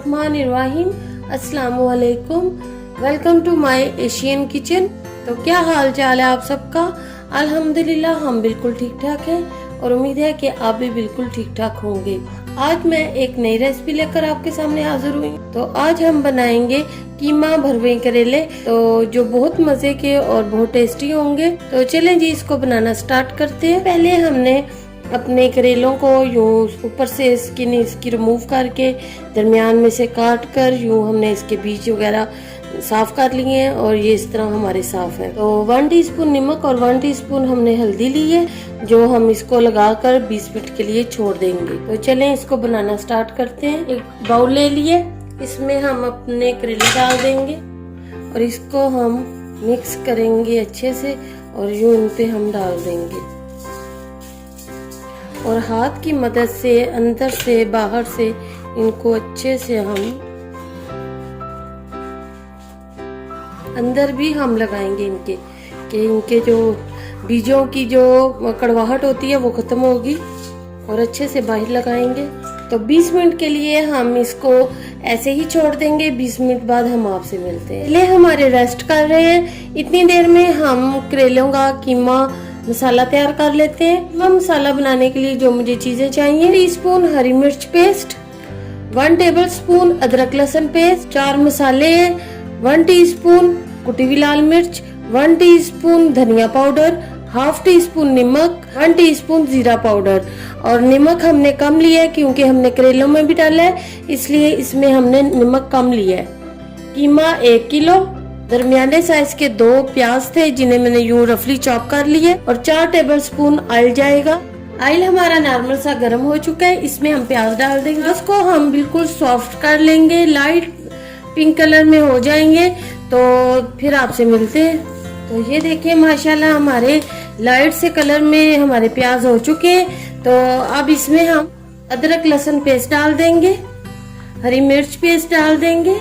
बिस्मिल्लाहिर्रहमानिर्रहीम। अस्सलामुअलैकुम। Welcome to my Asian kitchen. तो क्या हाल चाल है आप सबका? अल्हम्दुलिल्लाह हम बिल्कुल ठीक ठाक हैं और उम्मीद है कि आप भी बिल्कुल ठीक ठाक होंगे। आज मैं एक नई रेसिपी लेकर आपके सामने हाजिर हुई। तो आज हम बनाएंगे कीमा भरवे करेले, तो जो बहुत मजे के और बहुत टेस्टी होंगे। तो चलें जी, इसको बनाना स्टार्ट करते हैं। पहले हमने अपने करेलों को यूं ऊपर से स्किन इसकी रिमूव करके दरमियान में से काट कर यूं हमने इसके बीज वगैरह साफ कर लिए हैं और ये इस तरह हमारे साफ है। तो 1 टीस्पून नमक और 1 टीस्पून हमने हल्दी ली है, जो हम इसको लगाकर 20 मिनट के लिए छोड़ देंगे। तो चलें इसको बनाना स्टार्ट करते हैं। एक बाउल ले लिए, इसमें हम अपने करेले डाल देंगे और इसको हम मिक्स करेंगे अच्छे से और यूं इन पे हम डाल देंगे और हाथ की मदद से अंदर से बाहर से इनको अच्छे से हम अंदर भी हम लगाएंगे इनके कि इनके जो बीजों की जो कड़वाहट होती है वो खत्म होगी और अच्छे से बाहर लगाएंगे। तो 20 मिनट के लिए हम इसको ऐसे ही छोड़ देंगे। 20 मिनट बाद हम आपसे मिलते हैं। पहले हमारे रेस्ट कर रहे हैं, इतनी देर में हम करेलों का कीमा मसाला तैयार कर लेते हैं। मसाला बनाने के लिए जो मुझे चीजें चाहिए: टीस्पून हरी मिर्च पेस्ट, 1 टेबलस्पून अदरक लहसुन पेस्ट, 4 मसाले हैं, 1 टीस्पून कुटी हुई लाल मिर्च, 1 टीस्पून धनिया पाउडर, हाफ टी स्पून नमक, 1 टीस्पून जीरा पाउडर। और नमक हमने कम लिया है क्योंकि हमने करेलों में भी डाला है, इसलिए इसमें हमने नमक कम लिया है। कीमा 1 किलो, दरमियाने साइज के 2 प्याज थे जिन्हें मैंने यूं रफली चॉप कर लिए और 4 टेबलस्पून ऑयल जाएगा। ऑयल हमारा नॉर्मल सा गर्म हो चुका है, इसमें हम प्याज डाल देंगे। उसको हम बिल्कुल सॉफ्ट कर लेंगे, लाइट पिंक कलर में हो जाएंगे तो फिर आपसे मिलते हैं। तो ये देखिए माशाल्लाह हमारे लाइट से कलर में हमारे प्याज हो चुके हैं। तो अब इसमें हम अदरक लहसुन पेस्ट डाल देंगे, हरी मिर्च पेस्ट डाल देंगे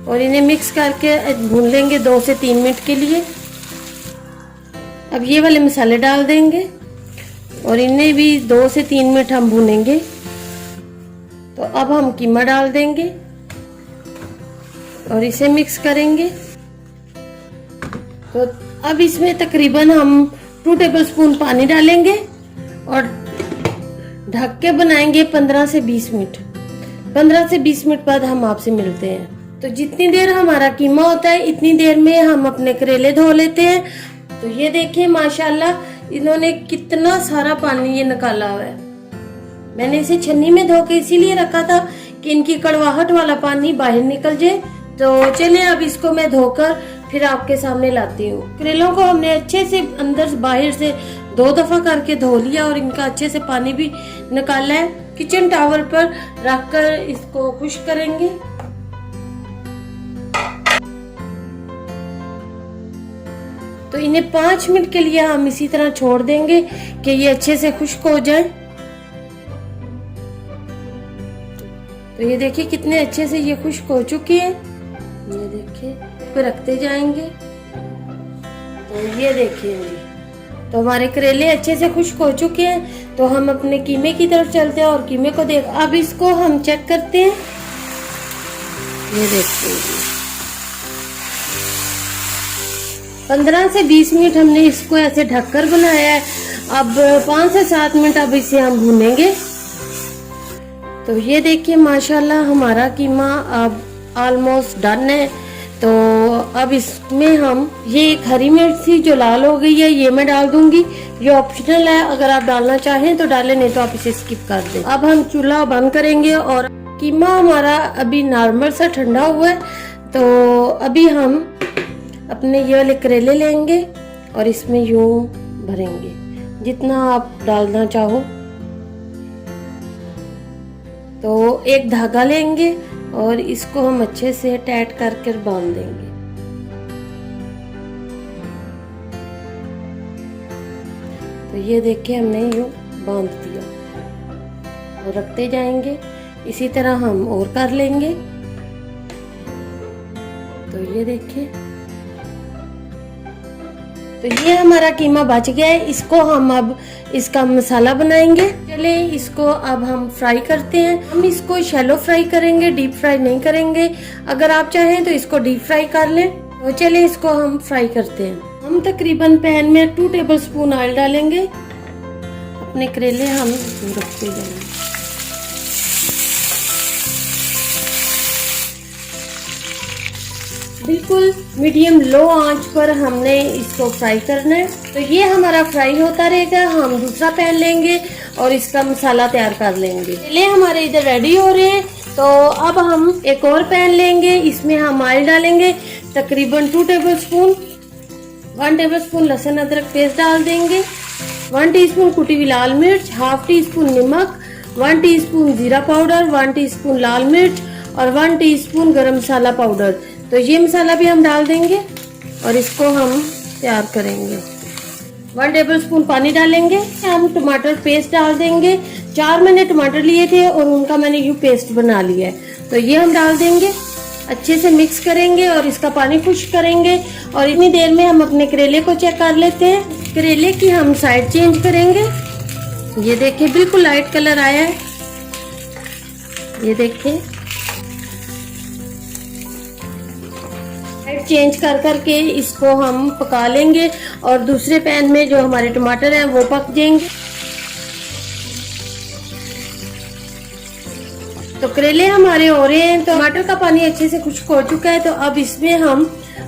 और इन्हें मिक्स करके भून लेंगे 2 से 3 मिनट के लिए। अब ये वाले मसाले डाल देंगे और इन्हें भी 2 से 3 मिनट हम भूनेंगे। तो अब हम कीमा डाल देंगे और इसे मिक्स करेंगे। तो अब इसमें तकरीबन हम 2 टेबलस्पून पानी डालेंगे और ढक के बनाएंगे 15 से 20 मिनट। 15 से 20 मिनट बाद हम आपसे मिलते हैं। तो जितनी देर हमारा कीमा होता है इतनी देर में हम अपने करेले धो लेते हैं। तो ये देखिए माशाल्लाह इन्होंने कितना सारा पानी ये निकाला हुआ है। मैंने इसे छन्नी में धो के इसीलिए रखा था कि इनकी कड़वाहट वाला पानी बाहर निकल जाए। तो चलिए अब इसको मैं धोकर फिर आपके सामने लाती हूँ। करेलों को हमने अच्छे से अंदर बाहर से 2 दफा करके धो लिया और इनका अच्छे से पानी भी निकाला है। किचन टॉवल पर रखकर इसको खुश्क करेंगे। तो इन्हें 5 मिनट के लिए हम इसी तरह छोड़ देंगे कि ये अच्छे से खुश्क हो जाए। तो ये देखिए कितने अच्छे से ये खुश्क हो चुकी है। ये देखिए पे रखते जाएंगे। तो ये देखिए तो हमारे करेले अच्छे से खुश्क हो चुके हैं। तो हम अपने कीमे की तरफ चलते हैं और कीमे को देख अब इसको हम चेक करते हैं। ये देखिए 15 से 20 मिनट हमने इसको ऐसे ढककर बनाया है। अब 5 से 7 मिनट अब इसे हम भूनेंगे। तो ये देखिए माशाल्लाह हमारा कीमा अब ऑलमोस्ट डन है। तो अब इसमें हम ये एक हरी मिर्च थी जो लाल हो गई है, ये मैं डाल दूंगी। ये ऑप्शनल है, अगर आप डालना चाहें तो डालें, नहीं तो आप इसे स्किप कर दें। अब हम चूल्हा बंद करेंगे और कीमा हमारा अभी नॉर्मल सा ठंडा हुआ है। तो अभी हम अपने ये वाले करेले लेंगे और इसमें यूं भरेंगे जितना आप डालना चाहो। तो एक धागा लेंगे और इसको हम अच्छे से टाइट करके बांध देंगे। तो ये देखिए हमने यूं बांध दिया और रखते जाएंगे। इसी तरह हम और कर लेंगे। तो ये देखिए तो ये हमारा कीमा बच गया है, इसको हम अब इसका मसाला बनाएंगे। चले इसको अब हम फ्राई करते हैं। हम इसको शैलो फ्राई करेंगे, डीप फ्राई नहीं करेंगे। अगर आप चाहें तो इसको डीप फ्राई कर लें। तो चले इसको हम फ्राई करते हैं। हम तकरीबन पैन में 2 टेबलस्पून ऑयल डालेंगे। अपने करेले हम रखते जाएंगे। बिल्कुल मीडियम लो आंच पर हमने इसको फ्राई करना है। तो ये हमारा फ्राई होता रहेगा। हम दूसरा पैन लेंगे और इसका मसाला तैयार कर लेंगे। पहले हमारे इधर रेडी हो रहे हैं। तो अब हम एक और पैन लेंगे, इसमें हम ऑयल डालेंगे तकरीबन 2 टेबलस्पून। 1 टेबलस्पून लहसुन अदरक पेस्ट डाल देंगे, 1 टीस्पून कुटी हुई लाल मिर्च, हाफ टीस्पून नमक, 1 टीस्पून जीरा पाउडर, 1 टीस्पून लाल मिर्च और 1 टीस्पून गरम मसाला पाउडर। तो ये मसाला भी हम डाल देंगे और इसको हम तैयार करेंगे। 1 टेबलस्पून पानी डालेंगे। हम टमाटर पेस्ट डाल देंगे। 4 मैंने टमाटर लिए थे और उनका मैंने यूं पेस्ट बना लिया है। तो ये हम डाल देंगे, अच्छे से मिक्स करेंगे और इसका पानी खुश्क करेंगे। और इतनी देर में हम अपने करेले को चेक कर लेते हैं। करेले की हम साइड चेंज करेंगे। ये देखिए बिल्कुल लाइट कलर आया है, ये देखिए। साइड चेंज कर करके इसको हम पका लेंगे और दूसरे पैन में जो हमारे टमाटर हैं वो पक जाएंगे। तो करेले हमारे हो रहे हैं। तो टमाटर का पानी अच्छे से खुश्क हो चुका है। तो अब इसमें हम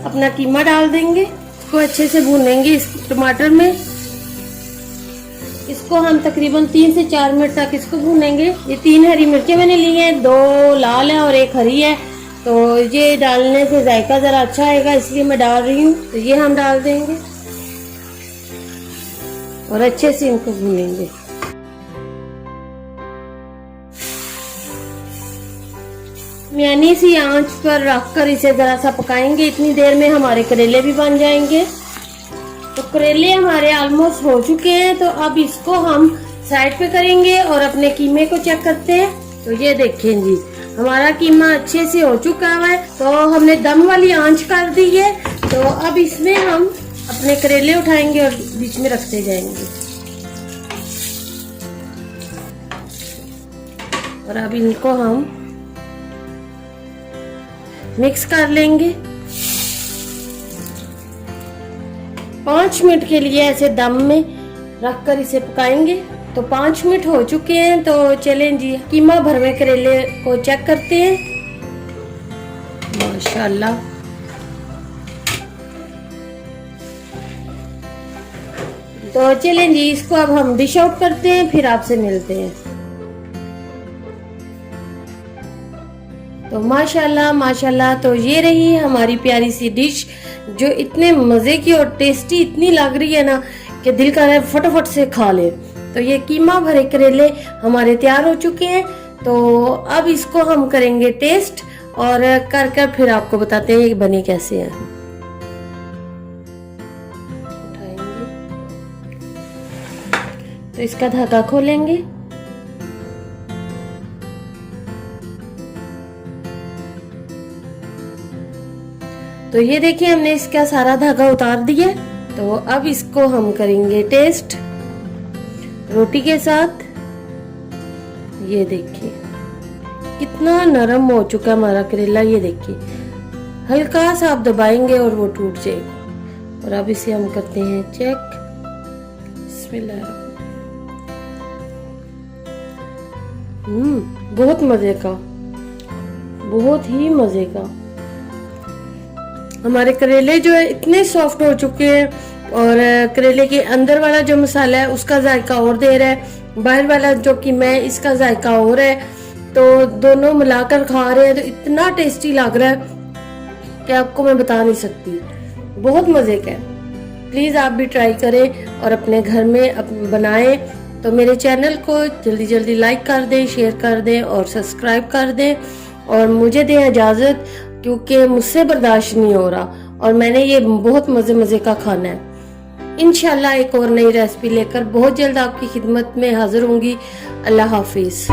अपना कीमा डाल देंगे, इसको अच्छे से भूनेंगे इस टमाटर में। इसको हम तकरीबन 3 से 4 मिनट तक इसको भूनेंगे। ये 3 हरी मिर्चें मैंने ली हैं, 2 लाल है और 1 हरी है। तो ये डालने से जायका जरा अच्छा आएगा, इसलिए मैं डाल रही हूँ। तो ये हम डाल देंगे और अच्छे से इनको भूनेंगे। दरमियानी सी आंच पर रखकर इसे जरा सा पकाएंगे। इतनी देर में हमारे करेले भी बन जाएंगे। तो करेले हमारे ऑलमोस्ट हो चुके हैं। तो अब इसको हम साइड पे करेंगे और अपने कीमे को चेक करते हैं। तो ये देखें जी, हमारा कीमा अच्छे से हो चुका है। तो हमने दम वाली आंच कर दी है। तो अब इसमें हम अपने करेले उठाएंगे और बीच में रखते जाएंगे। और अब इनको हम मिक्स कर लेंगे। 5 मिनट के लिए ऐसे दम में रखकर इसे पकाएंगे। तो 5 मिनट हो चुके हैं। तो चलें जी, कीमा भरवे करेले को चेक करते हैं। माशाल्लाह, तो चलें जी, इसको अब हम डिश आउट करते हैं, फिर आपसे मिलते हैं। तो माशाल्लाह माशाल्लाह, तो ये रही हमारी प्यारी सी डिश जो इतने मजे की और टेस्टी इतनी लग रही है ना कि दिल कर रहा है फटाफट से खा ले। तो ये कीमा भरे करेले हमारे तैयार हो चुके हैं। तो अब इसको हम करेंगे टेस्ट और कर कर फिर आपको बताते हैं ये बने कैसे हैं। उठाएंगे तो इसका धागा खोलेंगे। तो ये देखिए हमने इसका सारा धागा उतार दिया। तो अब इसको हम करेंगे टेस्ट रोटी के साथ। ये देखिए कितना नरम हो चुका है हमारा करेला। ये देखिए हल्का सा आप दबाएंगे और वो टूट जाएगा। और अब इसे हम करते हैं चेक। बिस्मिल्लाह। बहुत मजे का, बहुत ही मजे का। हमारे करेले जो है इतने सॉफ्ट हो चुके हैं और करेले के अंदर वाला जो मसाला है उसका जायका और दे रहा है, बाहर वाला जो कि मैं इसका जायका और है। तो दोनों मिलाकर खा रहे हैं तो इतना टेस्टी लग रहा है कि आपको मैं बता नहीं सकती। बहुत मजे का है। प्लीज आप भी ट्राई करें और अपने घर में बनाएं। तो मेरे चैनल को जल्दी जल्दी लाइक कर दें, शेयर कर दें और सब्सक्राइब कर दें और मुझे दें इजाजत, क्योंकि मुझसे बर्दाश्त नहीं हो रहा और मैंने ये बहुत मजे मजे का खाना है। इंशाल्लाह एक और नई रेसिपी लेकर बहुत जल्द आपकी खिदमत में हाजिर होंगी। अल्लाह हाफिज।